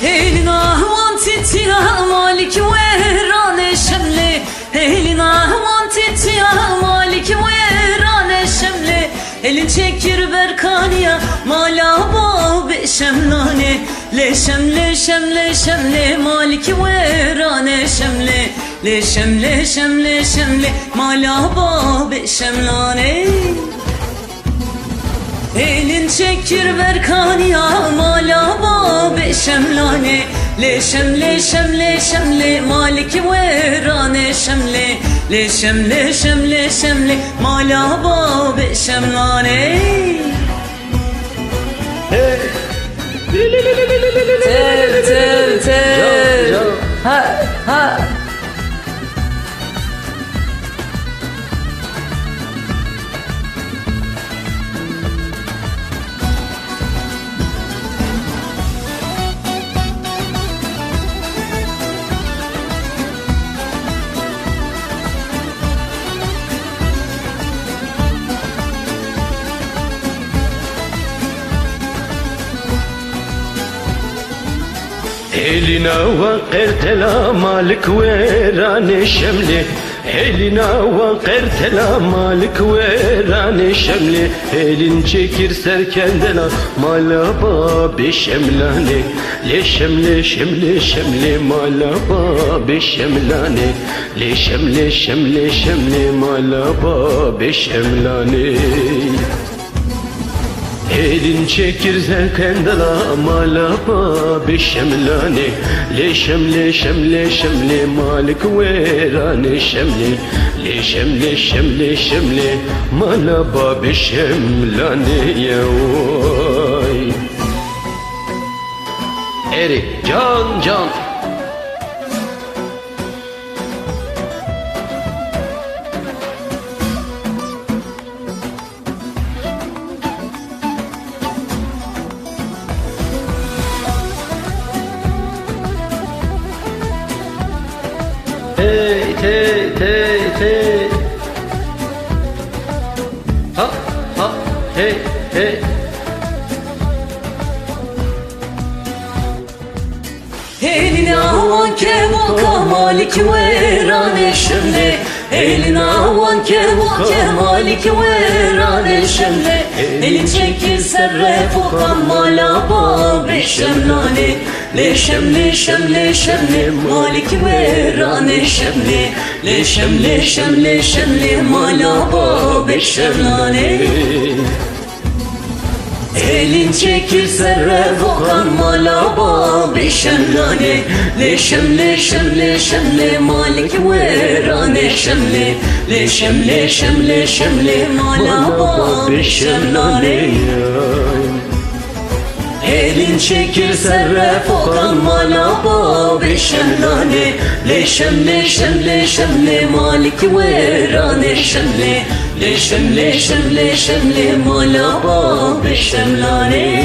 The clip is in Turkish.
هيلنا وانتي يا مالك ويران شملي هيلنا وانتي يا مالك ويران شملي elin çekir berkaniya mala bab şemlane le şemle şemle şemle maliki verane şemle le şemle şemle şemle mala bab şemlane elin çekir berkaniya mala bab şemlane le şemle şemle şemle maliki verane şemle le şemle şemle şemle mala bab şemlane tel tel tel ha ha هيلنا وقرتلا مالك ويران شملي هيلنا وقرتلا مالك ويران شملي هيلن çekir serkendela malaba beşemlane le şemle şemle şemle malaba beşemlane le şemle şemle şemle malaba beşemlane elin çekir zerkendala malaba beşemlane le şemle şemle şemle malik verane şemle le şemle şemle şemle malaba beşemlane yavay eri can can hey hey hey hey ha ha hey hey Elina vanke vaka malik verane şemle Elina vanke vaka malik verane şemle elin çekir serre fukan malaba beşemlane le şemle şemle şemle malik verane şemle le şemle şemle şemle malaba beşemlane elin çekir serre vokan malaba beşemlane le şemle şemle şemle malik verane şemle le şemle şemle şemle malaba beşemlane elin çekir serre vokan malaba beşemlane le şemle şemle şemle malik verane şemle le şemle şemle şemle malaba beşemlane